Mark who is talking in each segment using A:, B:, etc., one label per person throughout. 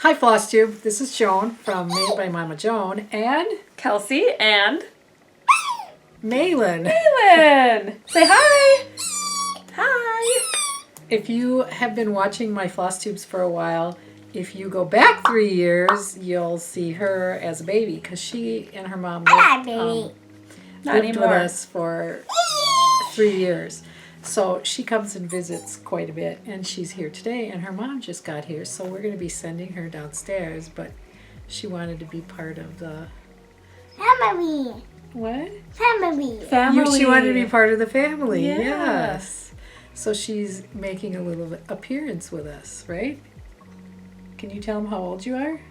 A: Hi Flosstube, this is Joan from Made by Mama Joan and
B: Kelsey and
A: Malin.
B: Malin! Say hi! Hi!
A: If you have been watching my Flosstubes for a while, if you go back 3 years, you'll see her as a baby because she and her mom lived with us for 3 years. So she comes and visits quite a bit, and she's here today, and her mom just got here, so we're going to be sending her downstairs, but she wanted to be part of the...
C: Family.
A: What?
C: Family.
A: She wanted to be part of the family,
B: Yeah.
A: yes. So she's making a little appearance with us, right? Can you tell them how old you are?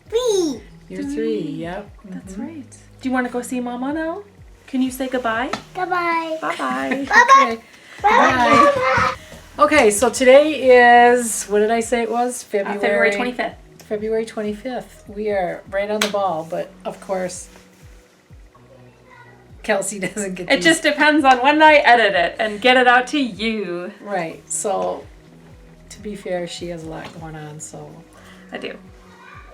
C: 3.
A: You're 3, yep.
B: That's right. Do you want to go see Mama now? Can you say goodbye?
C: Goodbye.
B: Bye-bye.
C: Bye-bye.
A: Bye. Okay, so today is, what did I say it was?
B: February 25th.
A: February 25th. We are right on the ball, but of course, Kelsey doesn't get
B: It just depends on when I edit it and get it out to you.
A: Right, so to be fair, she has a lot going on, so.
B: I do.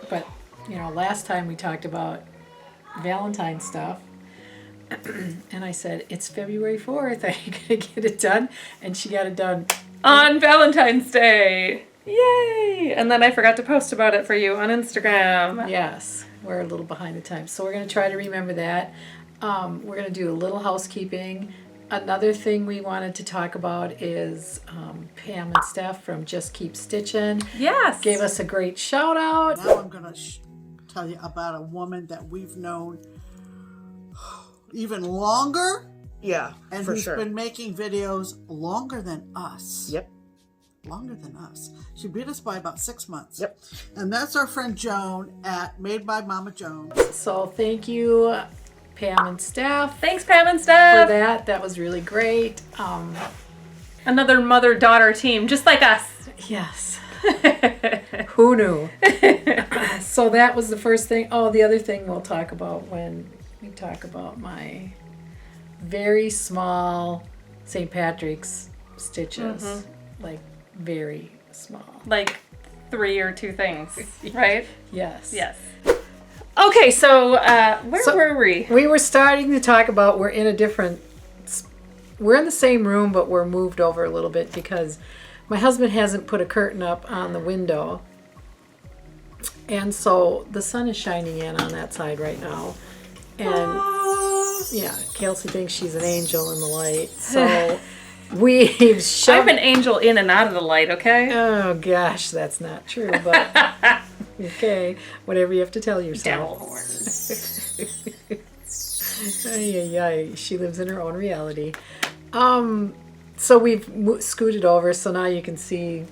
A: But, you know, last time we talked about Valentine's stuff. And I said, it's February 4th. Are you going to get it done? And she got it done.
B: On Valentine's Day. Yay! And then I forgot to post about it for you on Instagram.
A: Yes, we're a little behind the times. So we're going to try to remember that. We're going to do a little housekeeping. Another thing we wanted to talk about is Pam and Steph from Just Keep Stitching.
B: Yes.
A: Gave us a great shout out.
D: Now I'm going to tell you about a woman that we've known even longer.
E: Yeah,
D: and
E: for
D: who's
E: sure.
D: been making videos longer than us.
E: Yep.
D: Longer than us. She beat us by about 6 months.
E: Yep.
D: And that's our friend Joan at Made by Mama Joan.
A: So thank you, Pam and Steph.
B: Thanks, Pam and Steph.
A: For that. That was really great.
B: Another mother-daughter team, just like us.
A: Yes. Who knew? So that was the first thing. Oh, the other thing we'll talk about when we talk about my very small St. Patrick's stitches.
B: Mm-hmm.
A: Like very small.
B: Like 3 or 2 things, right?
A: Yes.
B: Yes. Okay, so where were we?
A: We were starting to talk about we're in the same room, but we're moved over a little bit because my husband hasn't put a curtain up on the window. And so the sun is shining in on that side right now. And yeah, Kelsey thinks she's an angel in the light. So we've shoved...
B: I'm an angel in and out of the light, okay?
A: Oh gosh, that's not true, but okay, whatever you have to tell yourself.
B: Devil horns.
A: She lives in her own reality. So we've scooted over, so now you can see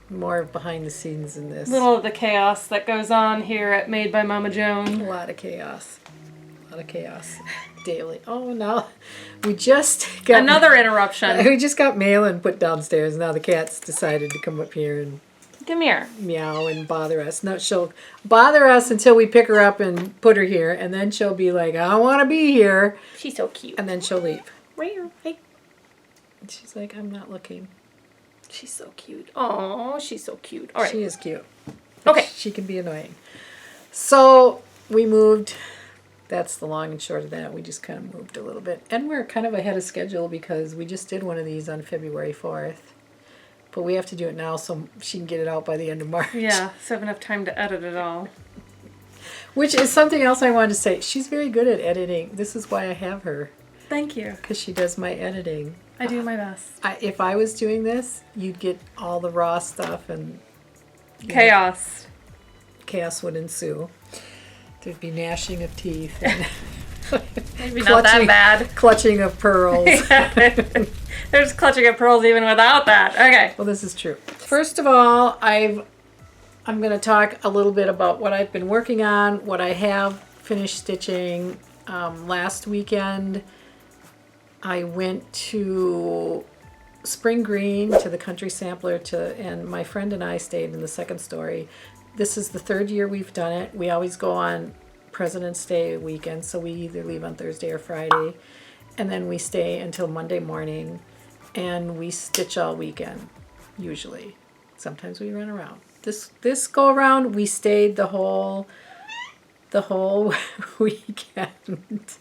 A: more behind the scenes in this.
B: Little of the chaos that goes on here at Made by Mama Joan.
A: A lot of chaos daily. Oh, now we just got
B: another interruption.
A: We just got Malin put downstairs. Now the cat's decided to come up here and
B: Come here.
A: meow and bother us. No, she'll bother us until we pick her up and put her here, and then she'll be like, I don't want to be here.
B: She's so cute.
A: And then she'll leave.
B: Hey.
A: And she's like, I'm not looking.
B: She's so cute. Oh, she's so cute. All right.
A: She is cute. But
B: Okay.
A: she can be annoying. So we moved. That's the long and short of that. We just kind of moved a little bit. And we're kind of ahead of schedule because we just did one of these on February 4th. But we have to do it now so she can get it out by the end of March.
B: Yeah, so I have enough time to edit it all.
A: Which is something else I wanted to say. She's very good at editing. This is why I have her.
B: Thank you.
A: Because she does my editing.
B: I do my best.
A: If I was doing this, you'd get all the raw stuff and...
B: Chaos.
A: Chaos would ensue. There'd be gnashing of teeth. And
B: Maybe not that bad.
A: Clutching of pearls.
B: There's clutching of pearls even without that. Okay.
A: Well, this is true. First of all, I'm going to talk a little bit about what I've been working on, what I have finished stitching. Last weekend, I went to Spring Green to the Country Sampler and my friend and I stayed in the second story. This is the 3rd year we've done it. We always go on President's Day weekend, so we either leave on Thursday or Friday, and then we stay until Monday morning, and we stitch all weekend, usually. Sometimes we run around. this go around we stayed the whole weekend.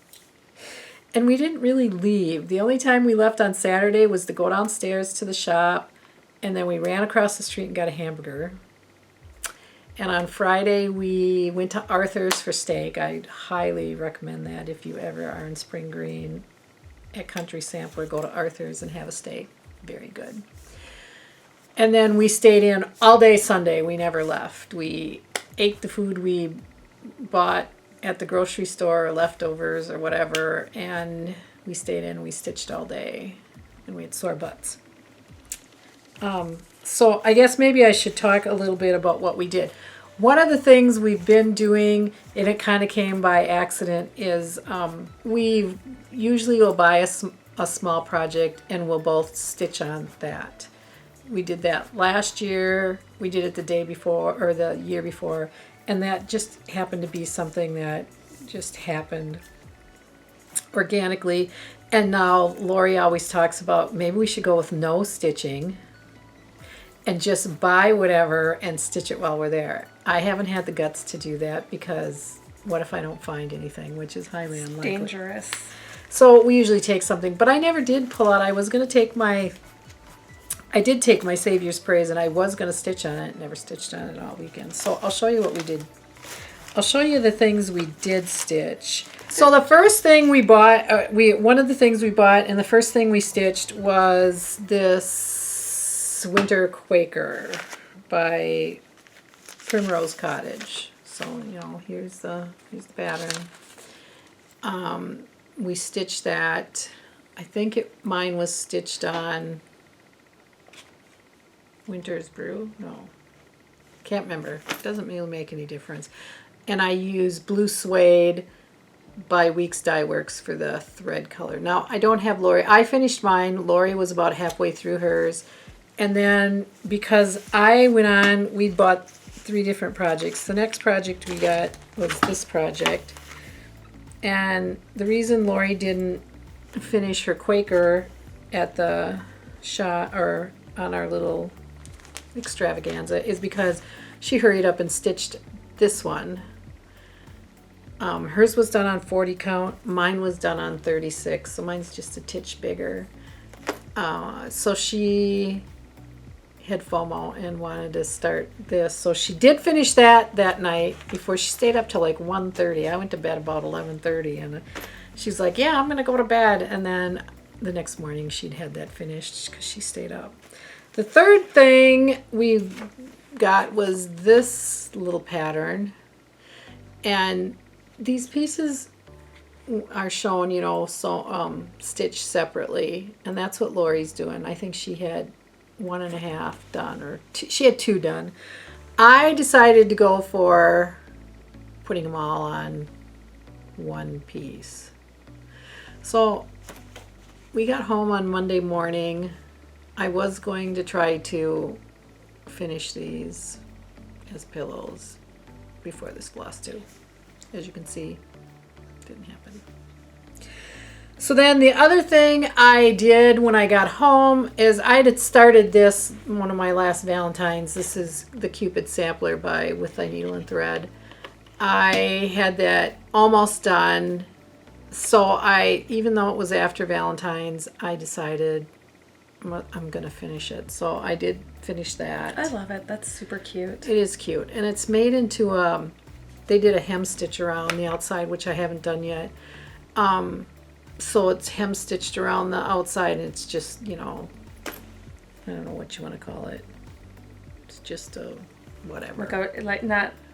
A: And we didn't really leave. The only time we left on Saturday was to go downstairs to the shop, and then we ran across the street and got a hamburger. And on Friday we went to Arthur's for steak. I'd highly recommend that if you ever are in Spring Green at Country Sampler, go to Arthur's and have a steak. Very good. And then we stayed in all day Sunday. We never left. We ate the food we bought at the grocery store or leftovers or whatever, and we stayed in, we stitched all day, and we had sore butts. So I guess maybe I should talk a little bit about what we did. One of the things we've been doing, and it kind of came by accident, is we usually will buy a small project and we'll both stitch on that. We did that last year, we did it the day before, or the year before, and that just happened to be something that just happened organically. And now Lori always talks about maybe we should go with no stitching and just buy whatever and stitch it while we're there. I haven't had the guts to do that because what if I don't find anything, which is highly unlikely.
B: Dangerous.
A: So we usually take something, but I never did pull out. I did take my Savior's Praise and I was going to stitch on it. Never stitched on it all weekend. So I'll show you what we did. I'll show you the things we did stitch. So the first thing we bought, one of the things we bought and the first thing we stitched was this Winter Quaker by Primrose Cottage. So, here's the pattern. We stitched that. I think mine was stitched on Winter's Brew? No. Can't remember. Doesn't really make any difference. And I use Blue Suede by Weeks Dye Works for the thread color. Now, I don't have Lori. I finished mine. Lori was about halfway through hers. And then because I went on, we bought 3 different projects. The next project we got was this project. And the reason Lori didn't finish her Quaker at the shop or on our little extravaganza is because she hurried up and stitched this one. Hers was done on 40 count. Mine was done on 36, so mine's just a titch bigger. So she had FOMO and wanted to start this. So she did finish that night before she stayed up till like 1:30. I went to bed about 11:30 and she's like, yeah, I'm going to go to bed. And then the next morning she'd had that finished because she stayed up. The third thing we got was this little pattern. And these pieces are shown, stitched separately. And that's what Lori's doing. I think she had 1.5 done, or she had 2 done. I decided to go for putting them all on one piece. So we got home on Monday morning. I was going to try to finish these as pillows before this Flosstube. As you can see, didn't happen. So then the other thing I did when I got home is I had started this, one of my last Valentines. This is the Cupid sampler by With Thy Needle and Thread. I had that almost done. So even though it was after Valentine's, I decided I'm going to finish it. So I did finich that.
B: I love it. That's super cute.
A: It is cute. And it's made into they did a hem stitch around the outside, which I haven't done yet. So it's hem stitched around the outside, and it's just, I don't know what you want to call it. It's just a whatever.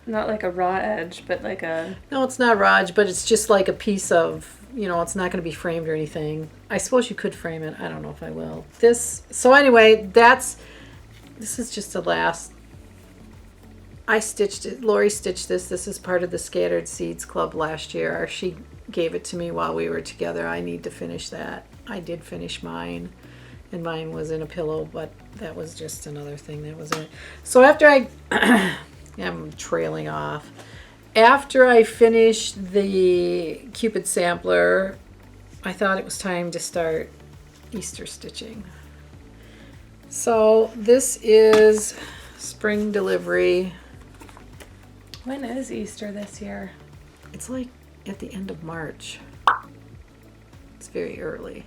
B: Not like a raw edge, but like a...
A: No, it's not raw edge, but it's just like a piece of, it's not going to be framed or anything. I suppose you could frame it. I don't know if I will. So anyway, this is just the last. I stitched it. Lori stitched this. This is part of the Scattered Seeds Club last year. She gave it to me while we were together. I need to finish that. I did finish mine, and mine was in a pillow, but that was just another thing. That was it. So after I'm trailing off. After I finished the Cupid sampler, I thought it was time to start Easter stitching. So this is spring delivery.
B: When is Easter this year?
A: It's like at the end of March. It's very early.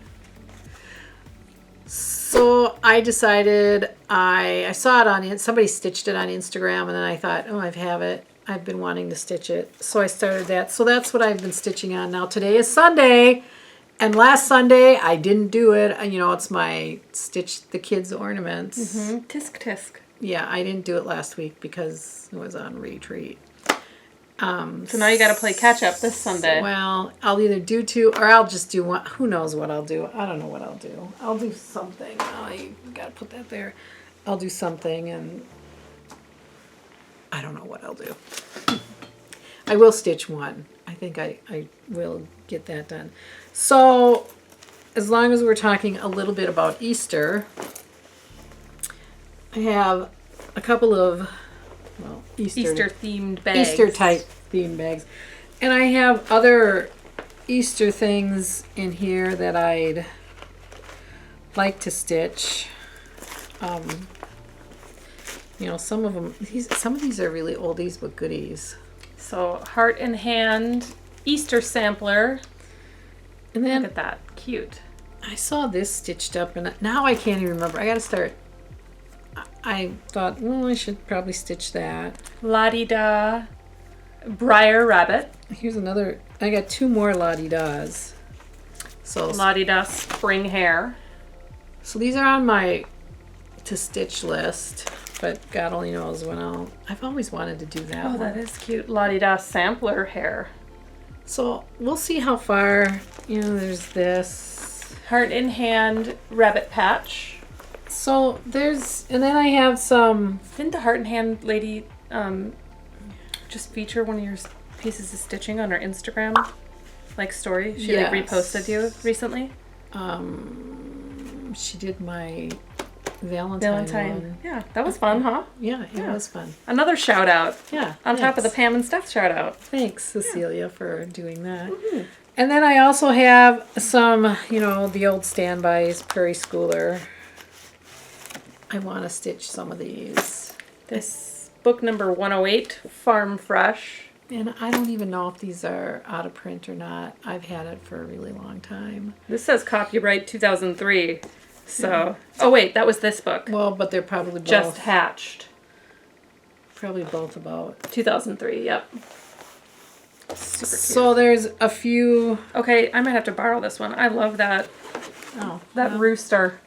A: So I decided, I saw it on, somebody stitched it on Instagram, and then I thought, oh, I have it. I've been wanting to stitch it. So I started that. So that's what I've been stitching on. Now today is Sunday, and last Sunday I didn't do it. You know, it's my stitch the kids' ornaments.
B: Mm-hmm. Tisk tisk.
A: Yeah, I didn't do it last week because it was on retreat.
B: So now you got to play catch up this Sunday.
A: Well, I'll either do two or I'll just do one. Who knows what I'll do? I don't know what I'll do. I'll do something. Oh, you gotta put that there. I'll do something, and I don't know what I'll do. I will stitch one. I think I will get that done. So, as long as we're talking a little bit about Easter, I have a couple of, well,
B: Easter themed bags.
A: Easter type theme bags. And I have other Easter things in here that I'd like to stitch. You know, some of them, some of these are really oldies but goodies.
B: So heart in hand, Easter sampler.
A: And then
B: Look at that, cute.
A: I saw this stitched up, and now I can't even remember. I gotta start. I thought, well, I should probably stitch that.
B: La-di-da, Briar Rabbit.
A: Here's another. I got two more la-di-das. So
B: La-di-da Spring Hair.
A: So these are on my to stitch list, but God only knows when I've always wanted to do that
B: Oh,
A: one.
B: that is cute. La-di-da Sampler Hair.
A: So we'll see how far, you know, there's this.
B: Heart in hand, Rabbit Patch.
A: So there's, and then I have some.
B: Didn't the Heart in Hand lady just feature one of your pieces of stitching on her Instagram like story? She like
A: Yes.
B: reposted you recently.
A: She did my Valentine one.
B: Yeah, that was fun, huh?
A: Yeah, it was fun.
B: Another shout out.
A: Yeah.
B: On top of the
A: thanks.
B: Pam and Steph shout out.
A: Thanks, Cecilia, for doing that. And then I also have some, you know, the old standbys, Prairie Schooler. I want to stitch some of these.
B: This book number 108, Farm Fresh.
A: And I don't even know if these are out of print or not. I've had it for a really long time.
B: This says copyright 2003. So, oh wait, that was this book.
A: Well, but they're probably both.
B: Just hatched.
A: Probably both about.
B: 2003, yep. Super cute.
A: So there's a few.
B: Okay, I might have to borrow this one. I love that
A: Oh,
B: that
A: well,
B: rooster.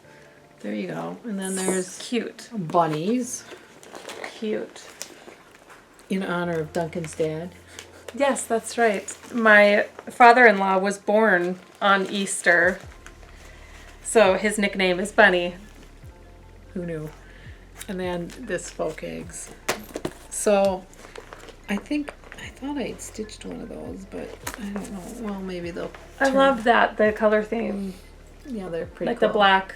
A: there you go. And then there's
B: Cute.
A: bunnies
B: Cute.
A: in honor of Duncan's dad.
B: Yes, that's right. My father-in-law was born on Easter. So his nickname is Bunny.
A: Who knew? And then this folk eggs. So I thought I'd stitched one of those, but I don't know. Well, maybe they'll.
B: I love that, the color theme.
A: Yeah, they're pretty.
B: Like
A: cool.
B: the black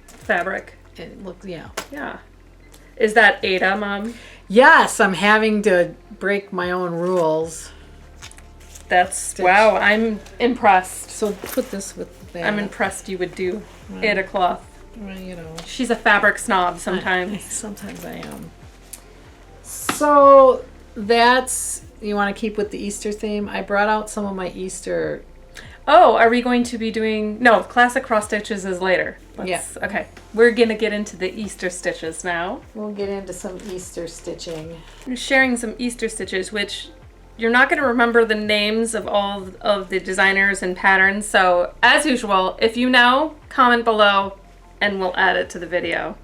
B: fabric.
A: It looks, yeah.
B: Yeah. Is that Ada, Mom?
A: Yes, I'm having to break my own rules.
B: That's, wow, I'm impressed.
A: So put this with that.
B: I'm impressed you would do Ada cloth.
A: Well, you know.
B: She's a fabric snob sometimes.
A: Sometimes I am. So that's, you want to keep with the Easter theme? I brought out some of my Easter.
B: Oh, are we going to be doing... No, classic cross stitches is later. Okay. We're going to get into the Easter stitches now.
A: We'll get into some Easter stitching.
B: I'm sharing some Easter stitches, which you're not going to remember the names of all of the designers and patterns. So, as usual, if you know, comment below and we'll add it to the video.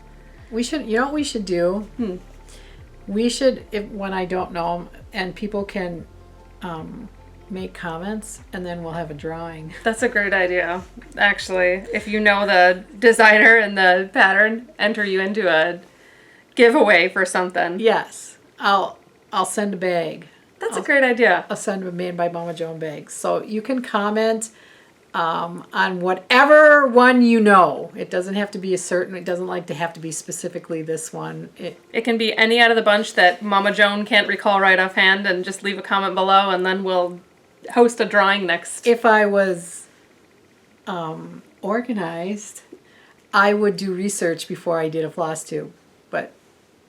A: We should, you know what we should do? We should, when I don't know them, and people can make comments, and then we'll have a drawing.
B: That's a great idea, actually. If you know the designer and the pattern, enter you into a giveaway for something.
A: Yes, I'll send a bag.
B: That's a great idea.
A: I'll send a Made by Mama Joan bag. So you can comment on whatever one you know. It doesn't have to be a certain, it doesn't like to have to be specifically this one.
B: It can be any out of the bunch that Mama Joan can't recall right offhand, and just leave a comment below and then we'll host a drawing next.
A: If I was organized, I would do research before I did a floss tube.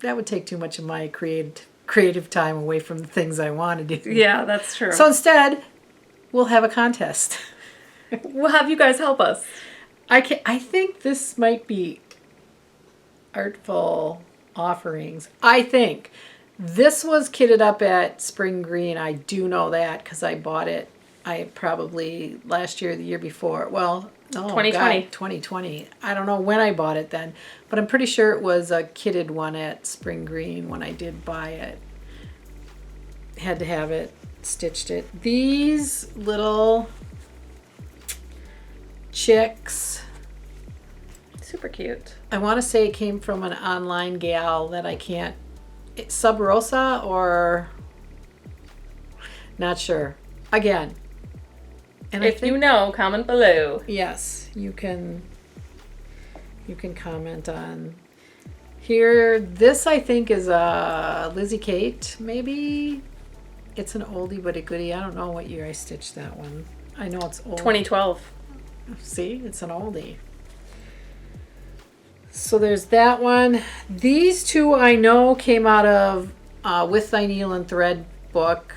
A: that would take too much of my creative time away from the things I want to do.
B: Yeah, that's true.
A: So instead, we'll have a contest.
B: We'll have you guys help us.
A: I think this might be Artful Offerings. I think this was kitted up at Spring Green. I do know that because I bought it. I probably last year, or the year before. Well, no,
B: 2020.
A: 2020. I don't know when I bought it then, but I'm pretty sure it was a kitted one at Spring Green when I did buy it. Had to have it, stitched it. These little chicks,
B: Super cute.
A: I want to say it came from an online gal that I can't, Sub Rosa or not sure. Again, and
B: If you know, comment below.
A: yes, you can comment on here. This I think is a Lizzie Kate, maybe. It's an oldie but a goodie. I don't know what year I stitched that one. I know it's old.
B: 2012.
A: See, it's an oldie. So there's that one. These two I know came out of With Thy Needle and Thread book.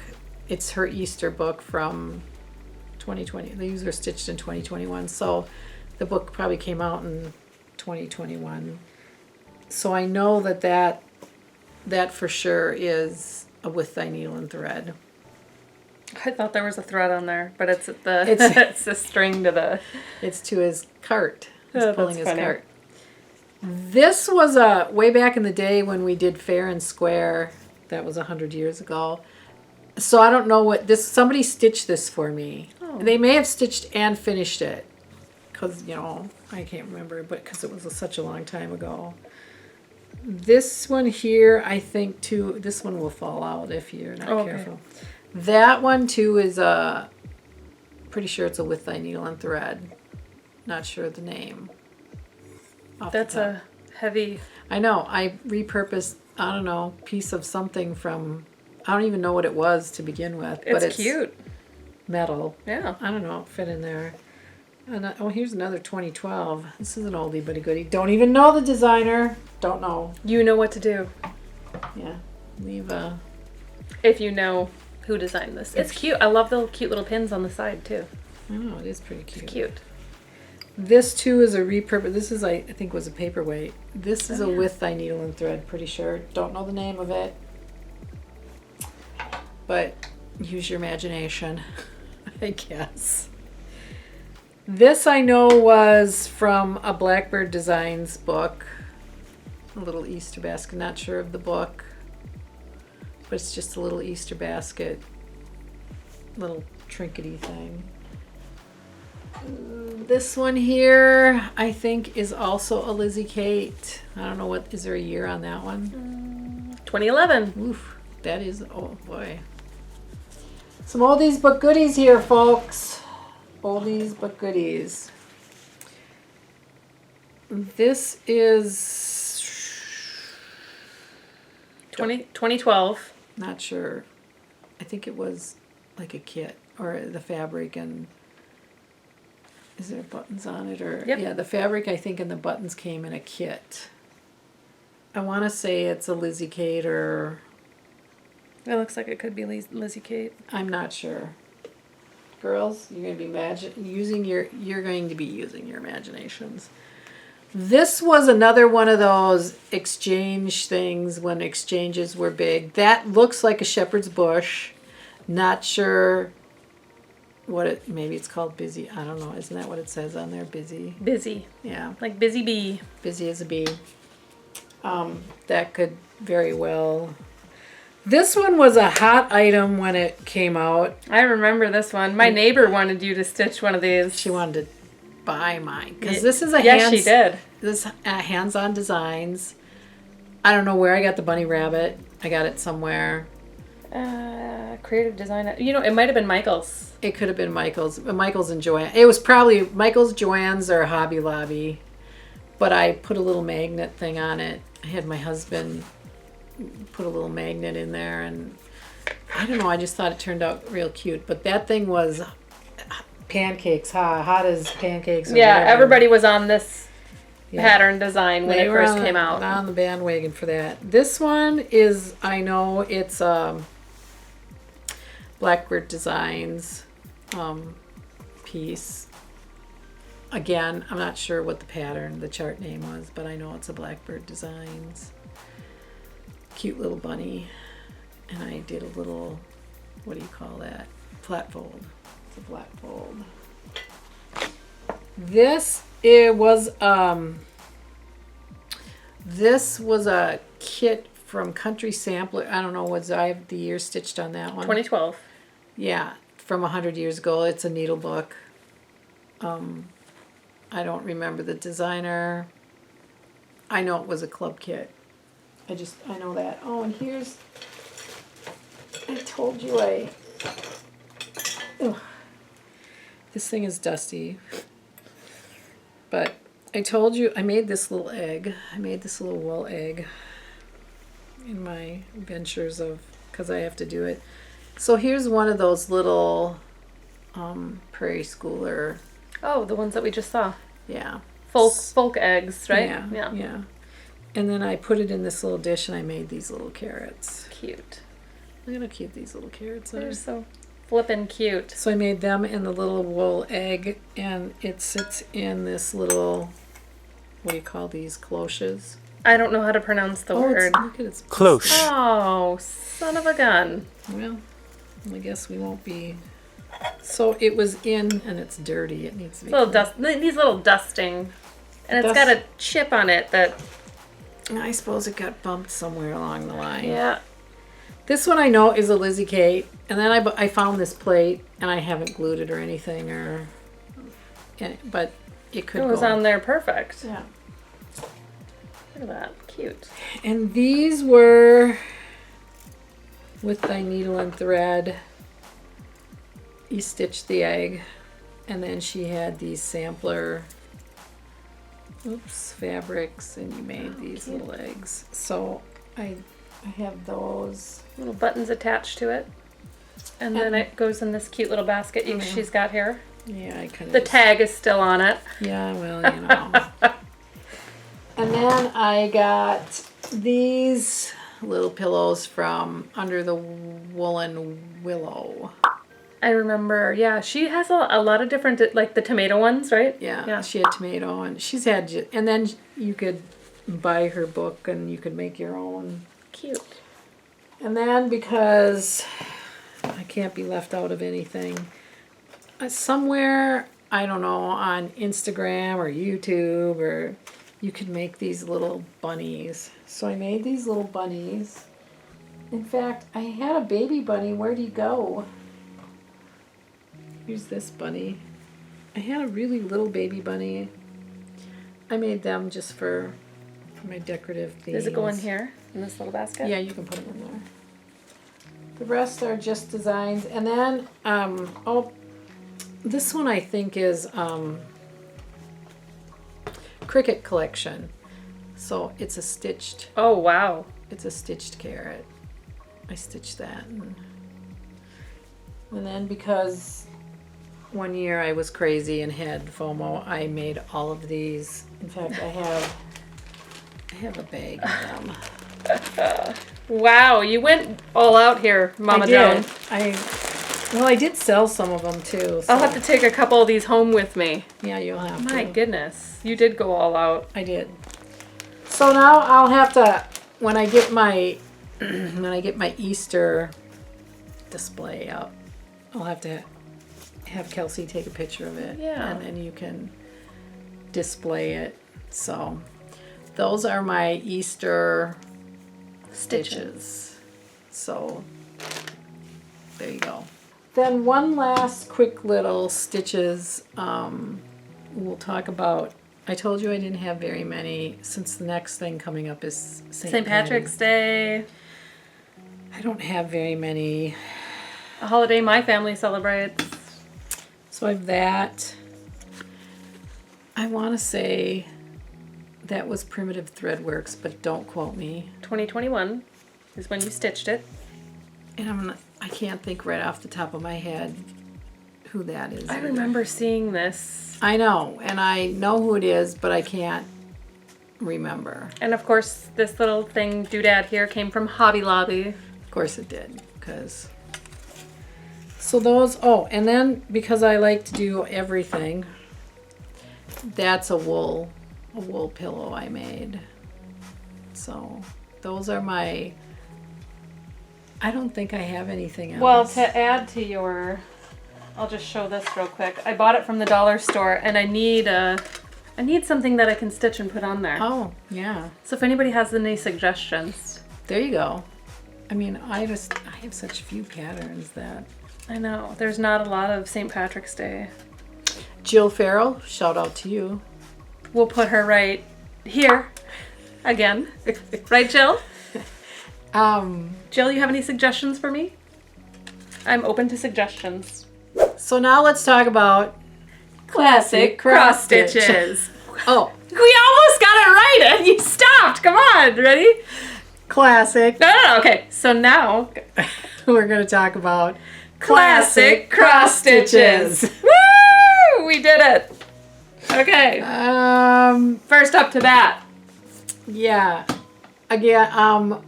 A: It's her Easter book from 2020. These were stitched in 2021. So the book probably came out in 2021. So I know that for sure is a With Thy Needle and Thread.
B: I thought there was a thread on there, but it's
A: It's-
B: it's a string to the.
A: It's to his cart. He's
B: Oh,
A: pulling
B: that's
A: his
B: funny.
A: cart. This was way back in the day when we did Fair and Square. That was 100 years ago. So I don't know what this. Somebody stitched this for me.
B: Oh.
A: They may have stitched and finished it, because I can't remember, but because it was such a long time ago. This one here, I think too. This one will fall out if you're not
B: Okay.
A: careful. That one too is pretty sure it's a With Thy Needle and Thread. Not sure of the name. off the
B: That's
A: top.
B: a heavy.
A: I know. I repurposed, I don't know, piece of something from, I don't even know what it was to begin with.
B: It's,
A: but it's
B: cute.
A: metal.
B: Yeah.
A: I don't know. It fit in there. And, here's another 2012. This is an oldie but a goodie. Don't even know the designer. Don't know.
B: You know what to do
A: Yeah. Leave a...
B: if you know who designed this. It's cute. I love the cute little pins on the side too.
A: I don't know. It is pretty cute.
B: It's cute.
A: This too is a repurpose. This is, I think, was a paperweight. This is a With Thy Needle and Thread, pretty sure. Don't know the name of it. But use your imagination, I guess. This I know was from a Blackbird Designs book. A little Easter basket. Not sure of the book. But it's just a little Easter basket. Little trinkety thing. This one here, I think, is also a Lizzie Kate. I don't know what, is there a year on that one?
B: 2011.
A: Oof, that is, oh boy. Some oldies but goodies here, folks. Oldies but goodies. This is
B: 2012.
A: not sure. I think it was like a kit or the fabric and is there buttons on it or
B: Yep.
A: yeah, the fabric I think and the buttons came in a kit. I want to say it's a Lizzie Kate or
B: It looks like it could be Lizzie Kate.
A: I'm not sure. Girls, you're going to be you're going to be using your imaginations. This was another one of those exchange things when exchanges were big. That looks like a shepherd's bush. Not sure what it, maybe it's called busy. I don't know. Isn't that what it says on there? Busy.
B: Busy.
A: Yeah.
B: Like busy bee.
A: Busy as a bee. That could very well. This one was a hot item when it came out.
B: I remember this one. My neighbor wanted you to stitch one of these.
A: She wanted to buy mine because this is a
B: she did.
A: This hands-on designs. I don't know where I got the bunny rabbit. I got it somewhere.
B: Creative design. You know, it might have been Michael's.
A: It could have been Michael's and Joanne. It was probably Michael's, Joanne's, or Hobby Lobby. But I put a little magnet thing on it. I had my husband put a little magnet in there, and I don't know. I just thought it turned out real cute. But that thing was pancakes, hot as pancakes. Or
B: Yeah,
A: whatever.
B: everybody was on this
A: Yeah.
B: pattern design when
A: They
B: it
A: were
B: first
A: on
B: came
A: the-
B: out.
A: on the bandwagon for that. This one is, I know it's Blackbird Designs piece. Again, I'm not sure what the pattern, the chart name was, but I know it's a Blackbird Designs. Cute little bunny. And I did a little, what do you call that? Flat fold. It's a flat fold. This was a kit from Country Sampler. I don't know, I have the year stitched on that one.
B: 2012.
A: Yeah, from 100 years ago. It's a needle book. I don't remember the designer. I know it was a club kit. I know that. Oh, and here's, I told you ugh. This thing is dusty. But I told you I made this little egg. I made this little wool egg in my ventures because I have to do it. So here's one of those little prairie schooler.
B: Oh, the ones that we just saw.
A: Yeah.
B: Folk eggs, right?
A: Yeah. And then I put it in this little dish and I made these little carrots.
B: Cute.
A: Look at how cute these little carrots are.
B: They're so flippin' cute.
A: So I made them in the little wool egg, and it sits in this little, what do you call these, cloches?
B: I don't know how to pronounce the word.
A: Look at its
E: Cloche.
B: Oh, son of a gun.
A: Well, I guess we won't be. So it was in, and it's dirty. It needs to be.
B: Little dust. It needs a little dusting, and it's got a chip on it that.
A: I suppose it got bumped somewhere along the line.
B: Yeah.
A: This one I know is a Lizzie Kate, and then I found this plate, and I haven't glued it or anything, but it could.
B: It was on there perfect.
A: Yeah.
B: Look at that. Cute.
A: And these were with thy needle and thread. You stitched the egg, and then she had these sampler fabrics, and you made these little eggs. So I have those.
B: Little buttons attached to it. And then it goes in this cute little basket she's got here.
A: Yeah, I kind of.
B: The tag is still on it.
A: Yeah, well, you know. And then I got these little pillows from Under the Woolen Willow.
B: I remember, yeah, she has a lot of different, like the tomato ones, right?
A: Yeah, she had tomato, and she's had, and then you could buy her book and you could make your own.
B: Cute.
A: And then because I can't be left out of anything, somewhere, I don't know, on Instagram or YouTube, or you could make these little bunnies. So I made these little bunnies. In fact, I had a baby bunny. Where'd he go? Here's this bunny. I had a really little baby bunny. I made them just for my decorative themes.
B: Does it go in here, in this little basket?
A: Yeah, you can put them in there. The rest are just designs. And then, this one I think is Cricket Collection. So it's a stitched.
B: Oh, wow.
A: It's a stitched carrot. I stitched that. And then because one year I was crazy and had FOMO, I made all of these. In fact, I have a bag of them.
B: Wow, you went all out here, Mama Joan.
A: I did sell some of them too. So.
B: I'll have to take a couple of these home with me.
A: Yeah, you'll have to.
B: My goodness, you did go all out.
A: I did. So now I'll have to, when I get my Easter display up, I'll have to have Kelsey take a picture of it.
B: Yeah.
A: And then you can display it. So those are my Easter stitches. So there you go. Then one last quick little stitches we'll talk about. I told you I didn't have very many since the next thing coming up is
B: St. Patrick's Day.
A: I don't have very many.
B: A holiday my family celebrates.
A: So I have that. I want to say that was Primitive Threadworks, but don't quote me.
B: 2021 is when you stitched it.
A: And I can't think right off the top of my head who that is.
B: I remember seeing this.
A: I know, and I know who it is, but I can't remember.
B: And of course, this little thing doodad here came from Hobby Lobby.
A: Of course it did, because... So those, oh, and then because I like to do everything, that's a wool pillow I made. So those are my, I don't think I have anything else.
B: Well, to add to your, I'll just show this real quick. I bought it from the dollar store, and I need something that I can stitch and put on there.
A: Oh, yeah.
B: So if anybody has any suggestions.
A: There you go. I mean, I have such few patterns that.
B: I know, there's not a lot of St. Patrick's Day.
A: Jill Farrell, shout out to you.
B: We'll put her right here again. Right, Jill? Jill, you have any suggestions for me? I'm open to suggestions.
A: So now let's talk about
B: Classic cross stitches.
A: Oh,
B: We almost got it right and you stopped. Come on, ready?
A: classic.
B: No. Okay, so now
A: We're going to talk about
B: classic cross stitches. Woo! We did it. Okay. First up to bat.
A: Yeah. Again,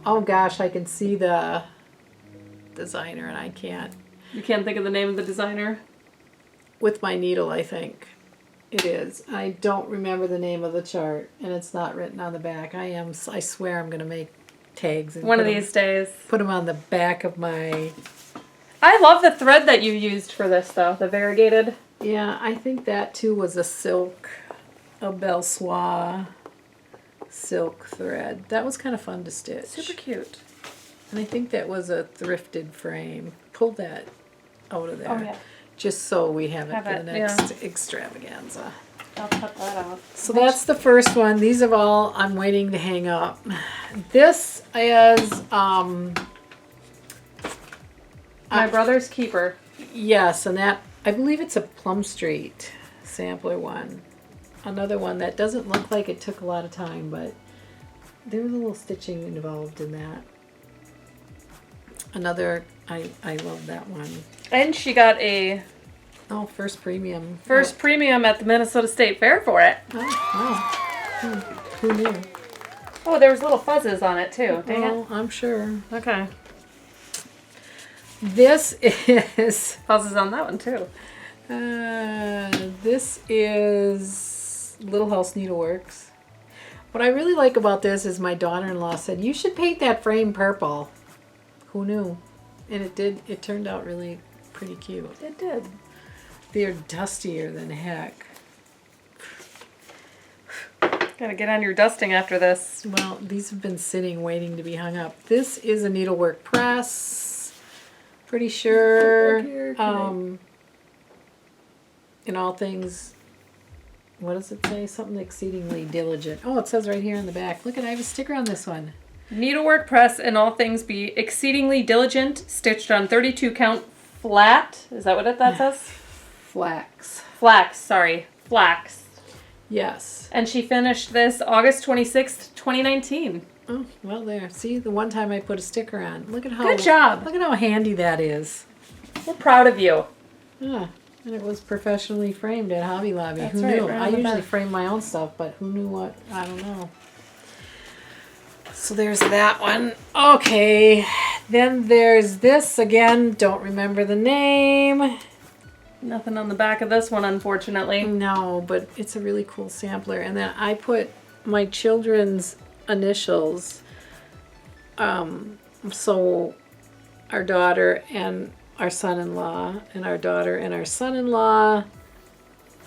A: oh gosh, I can see the designer and I can't.
B: You can't think of the name of the designer?
A: With my needle, I think it is. I don't remember the name of the chart and it's not written on the back. I swear I'm going to make tags. And
B: One of these days.
A: Put them on the back of my...
B: I love the thread that you used for this though, the variegated.
A: Yeah, I think that too was a silk, a Belsois silk thread. That was kind of fun to stitch.
B: Super cute.
A: And I think that was a thrifted frame. Pull that out of there.
B: Oh yeah.
A: Just so we have it
B: Have
A: for
B: it,
A: the next extravaganza.
B: I'll cut that off.
A: So that's the first one. These are all I'm waiting to hang up. This is,
B: My brother's keeper.
A: yes, and that, I believe it's a Plum Street sampler one. Another one that doesn't look like it took a lot of time, but there was a little stitching involved in that. Another, I love that one.
B: And she got a
A: Oh, first premium.
B: premium at the Minnesota State Fair for it.
A: Oh. Who knew?
B: Oh, there was little fuzzes on it too. Dang
A: Oh, I'm sure.
B: it. Okay.
A: This is
B: Fuzzes on that one too.
A: this is Little House Needleworks. What I really like about this is my daughter-in-law said, you should paint that frame purple. Who knew? And it did. It turned out really pretty cute.
B: It did.
A: They're dustier than heck.
B: Gotta get on your dusting after this.
A: Well, these have been sitting waiting to be hung up. This is a needlework press. Pretty sure. In all things, what does it say? Something exceedingly diligent. Oh, it says right here in the back. Look at, I have a sticker on this one.
B: Needlework press in all things be exceedingly diligent, stitched on 32 count flat. Is that what that says?
A: Flax.
B: Flax.
A: Yes.
B: And she finished this August 26th, 2019.
A: Oh, well there. See, the one time I put a sticker on. Look at how
B: Good job.
A: Look at how handy that is.
B: We're proud of you.
A: Ah, and it was professionally framed at Hobby Lobby.
B: That's
A: Who
B: right,
A: knew?
B: right
A: I
B: on the
A: usually
B: back.
A: frame my own stuff, but who knew what? I don't know. So there's that one. Okay. Then there's this again. Don't remember the name.
B: Nothing on the back of this one, unfortunately.
A: No, but it's a really cool sampler. And then I put my children's initials. So our daughter and our son-in-law, and our daughter and our son-in-law,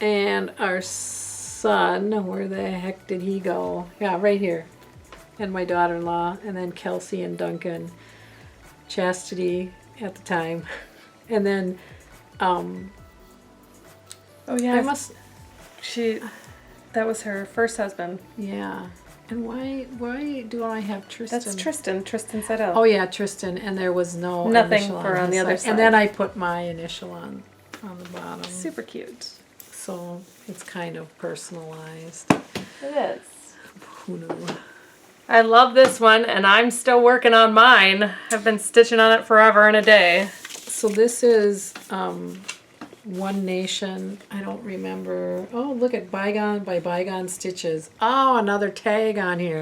A: and our son, where the heck did he go? Yeah, right here. And my daughter-in-law, and then Kelsey and Duncan, Chastity at the time. And then,
B: Oh yeah,
A: I must,
B: that was her first husband.
A: yeah. And why do I have Tristan?
B: That's Tristan. Tristan Settle.
A: Oh yeah, Tristan, and there was no
B: Nothing
A: initial
B: for on
A: his
B: the other side.
A: And then I put my initial on the bottom.
B: Super cute.
A: So it's kind of personalized.
B: It is.
A: Who knew?
B: I love this one, and I'm still working on mine. I've been stitching on it forever and a day.
A: So this is One Nation. I don't remember. Oh, look at Bygone by Bygone Stitches. Oh, another tag on here.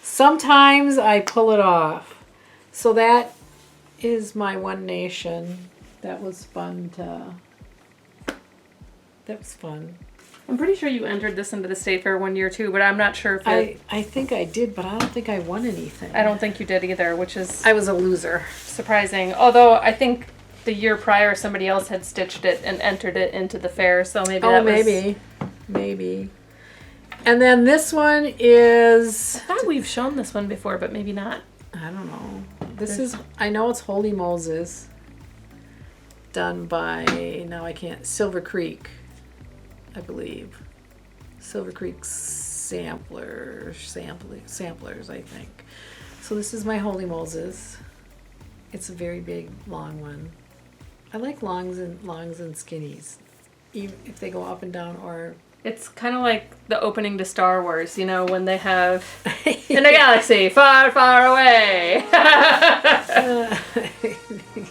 A: Sometimes I pull it off. So that is my One Nation. That was fun to... That was fun.
B: I'm pretty sure you entered this into the state fair one year too, but I'm not sure if
A: I think I did, but I don't think I won anything.
B: I don't think you did either, which is
A: I was a loser.
B: surprising. Although I think the year prior somebody else had stitched it and entered it into the fair, so maybe that was...
A: Maybe. And then this one is...
B: I thought we've shown this one before, but maybe not.
A: I don't know. This is... I know it's Holy Moses. Done by... Now I can't... Silver Creek, I believe. Silver Creek samplers, I think. So this is my Holy Moses. It's a very big, long one. I like longs and skinnies, even if they go up and down or...
B: It's kind of like the opening to Star Wars, you know, when they have in a galaxy far, far away.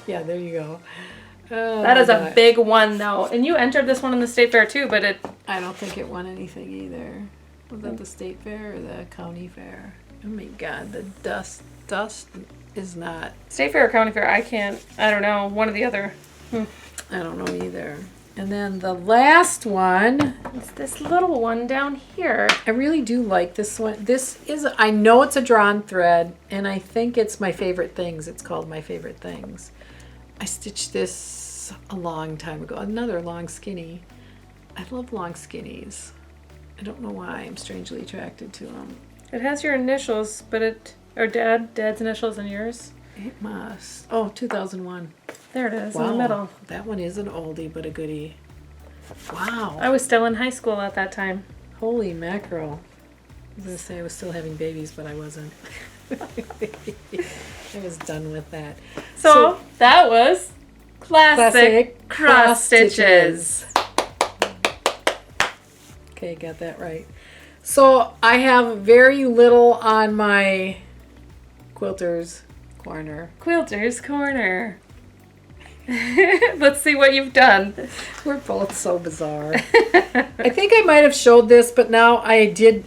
A: Yeah, there you go.
B: That is a big one, though. And you entered this one in the state fair, too, but it...
A: I don't think it won anything either. Was that the state fair or the county fair? Oh my God, the dust is not...
B: State fair or county fair, I don't know, one or the other.
A: I don't know either. And then the last one...
B: It's this little one down here.
A: I really do like this one. This is... I know it's a drawn thread, and I think it's My Favorite Things. It's called My Favorite Things. I stitched this a long time ago. Another long skinny. I love long skinnies. I don't know why. I'm strangely attracted to them.
B: It has your initials, but it... Or Dad's initials and yours.
A: It must. Oh, 2001.
B: There it is,
A: Wow.
B: in the middle.
A: That one is an oldie, but a goodie. Wow.
B: I was still in high school at that time.
A: Holy mackerel. I was going to say I was still having babies, but I wasn't. I was done with that.
B: So that was classic cross stitches.
A: Okay, got that right. So I have very little on my Quilter's Corner.
B: Quilter's Corner. Let's see what you've done.
A: We're both so bizarre. I think I might have showed this, but now I did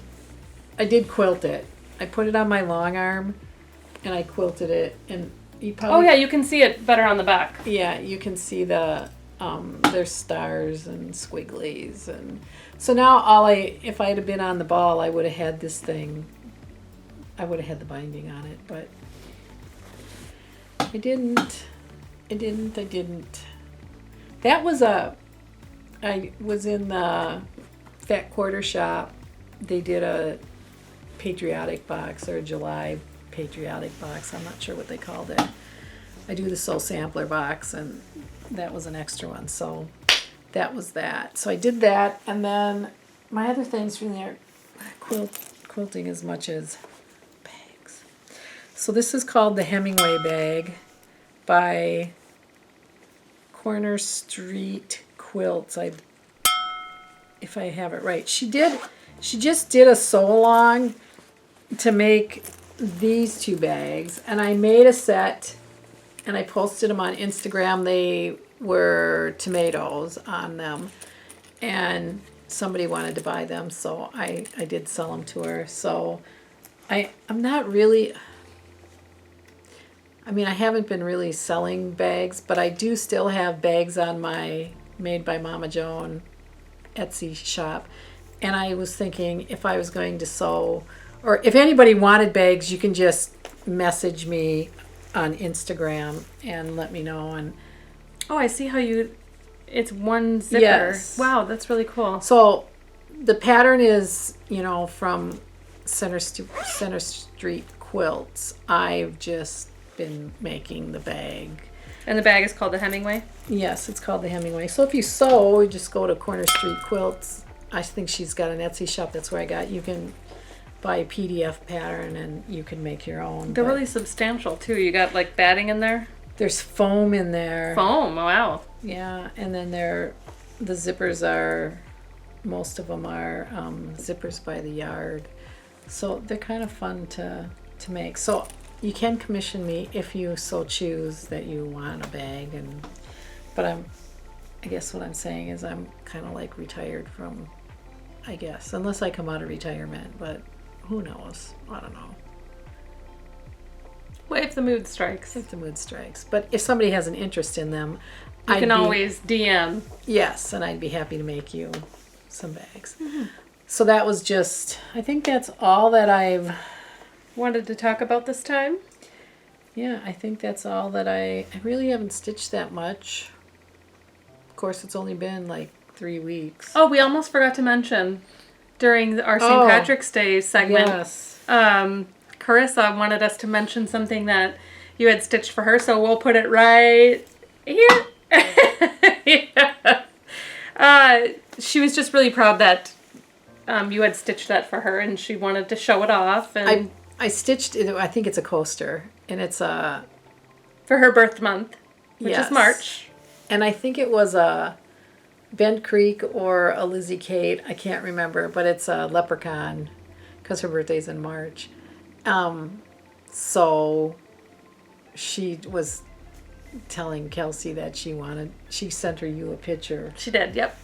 A: quilt it. I put it on my long arm and I quilted it, and you probably...
B: Oh yeah, you can see it better on the back.
A: Yeah, you can see the there's stars and squigglies, and so now if I had been on the ball, I would have had this thing. I would have had the binding on it, but I didn't. That was I was in the Fat Quarter shop. They did a patriotic box, or a July patriotic box. I'm not sure what they called it. I do the Soul Sampler box, and that was an extra one. So that was that. So I did that, and then my other things from there, quilting as much as bags. So this is called the Hemingway bag by Corner Street Quilts. If I have it right. She just did a sew along to make these two bags, and I made a set and I posted them on Instagram. They were tomatoes on them, and somebody wanted to buy them, so I did sell them to her. So I'm not really, I mean, I haven't been really selling bags, but I do still have bags on my Made by Mama Joan Etsy shop. And I was thinking, if I was going to sew, or if anybody wanted bags, you can just message me on Instagram and let me know. And
B: Oh, I see how it's one zipper.
A: Yes.
B: Wow, that's really cool.
A: so the pattern is, from Center Street Quilts. I've just been making the bag.
B: And the bag is called the Hemingway?
A: Yes, it's called the Hemingway. So if you sew, you just go to Corner Street Quilts. I think she's got an Etsy shop. That's where I got. You can buy a PDF pattern and you can make your own.
B: They're
A: but
B: really substantial too. You got like batting in there?
A: There's foam in there.
B: Foam, wow.
A: Yeah, and then the zippers are, most of them are zippers by the yard. So they're kind of fun to make. So you can commission me if you so choose that you want a bag, but I guess what I'm saying is I'm kind of like retired from, I guess, unless I come out of retirement, but who knows? I don't know.
B: Well, if the mood strikes.
A: If the mood strikes. But if somebody has an interest in them,
B: You can always DM.
A: Yes, and I'd be happy to make you some bags. So that was just, I think that's all that I've
B: Wanted to talk about this time?
A: Yeah, I think that's all that I really haven't stitched that much. Of course, it's only been like 3 weeks.
B: Oh, we almost forgot to mention during our St. Patrick's Day segment.
A: Yes.
B: Carissa wanted us to mention something that you had stitched for her, so we'll put it right here. Yeah. She was just really proud that you had stitched that for her, and she wanted to show it off. And
A: I stitched it. I think it's a coaster, and it's a
B: for her birth month, which
A: yes.
B: is March.
A: And I think it was a Bent Creek or a Lizzie Kate. I can't remember, but it's a leprechaun because her birthday's in March. So she was telling Kelsey that she sent you a picture.
B: She did, yep.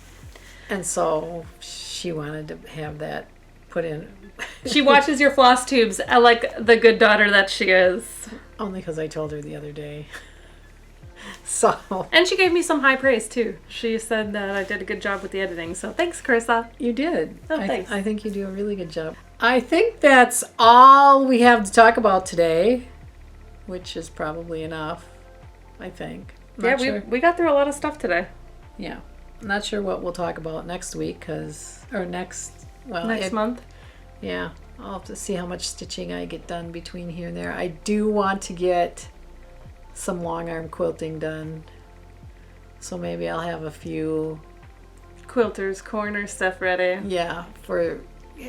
A: And so she wanted to have that put in.
B: She watches your floss tubes like the good daughter that she is.
A: Only because I told her the other day. So.
B: And she gave me some high praise too. She said that I did a good job with the editing. So thanks, Carissa.
A: You did.
B: Oh, thanks.
A: I think you do a really good job. I think that's all we have to talk about today, which is probably enough, I think.
B: We got through a lot of stuff today.
A: Yeah. I'm not sure what we'll talk about next week next
B: month.
A: Yeah. I'll have to see how much stitching I get done between here and there. I do want to get some long arm quilting done. So maybe I'll have a few
B: Quilters Corner stuff ready.
A: Yeah,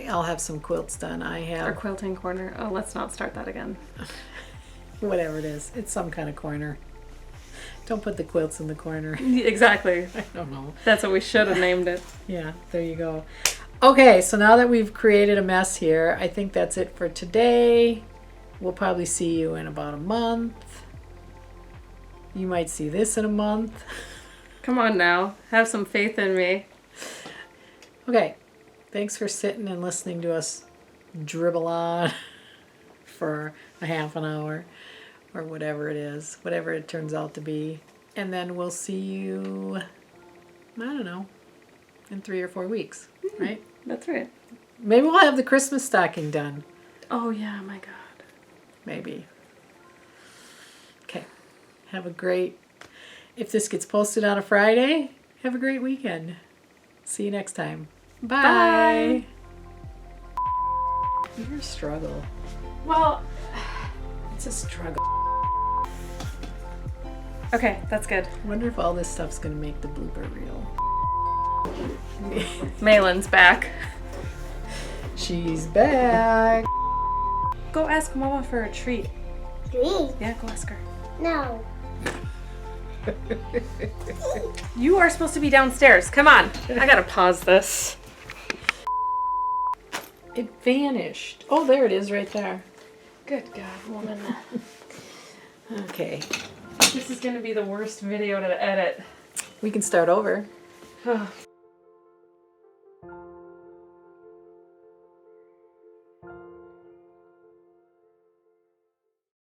A: I'll have some quilts done. I have
B: Or Quilting Corner. Oh, let's not start that again.
A: whatever it is. It's some kind of corner. Don't put the quilts in the corner.
B: Exactly.
A: I don't know.
B: That's what we should have named it.
A: Yeah, there you go. Okay, so now that we've created a mess here, I think that's it for today. We'll probably see you in about a month. You might see this in a month.
B: Come on now. Have some faith in me.
A: Okay. Thanks for sitting and listening to us dribble on for a half an hour or whatever it is, whatever it turns out to be. And then we'll see you, I don't know, in 3 or 4 weeks, right?
B: That's right.
A: Maybe we'll have the Christmas stocking done.
B: Oh, yeah, my God.
A: Maybe. Okay. Have a great, if this gets posted on a Friday, have a great weekend. See you next time. Bye. You're a struggle.
B: Well,
A: It's a struggle.
B: okay, that's good.
A: I wonder if all this stuff's going to make the blooper reel.
B: Malin's back.
A: She's back.
B: Go ask Mama for a treat.
C: Three?
B: Yeah, go ask her.
C: No.
B: You are supposed to be downstairs. Come on. I gotta pause this.
A: It vanished. Oh, there it is right there.
B: Good God, woman.
A: Okay.
B: This is gonna be the worst video to edit.
A: We can start over.
B: Oh.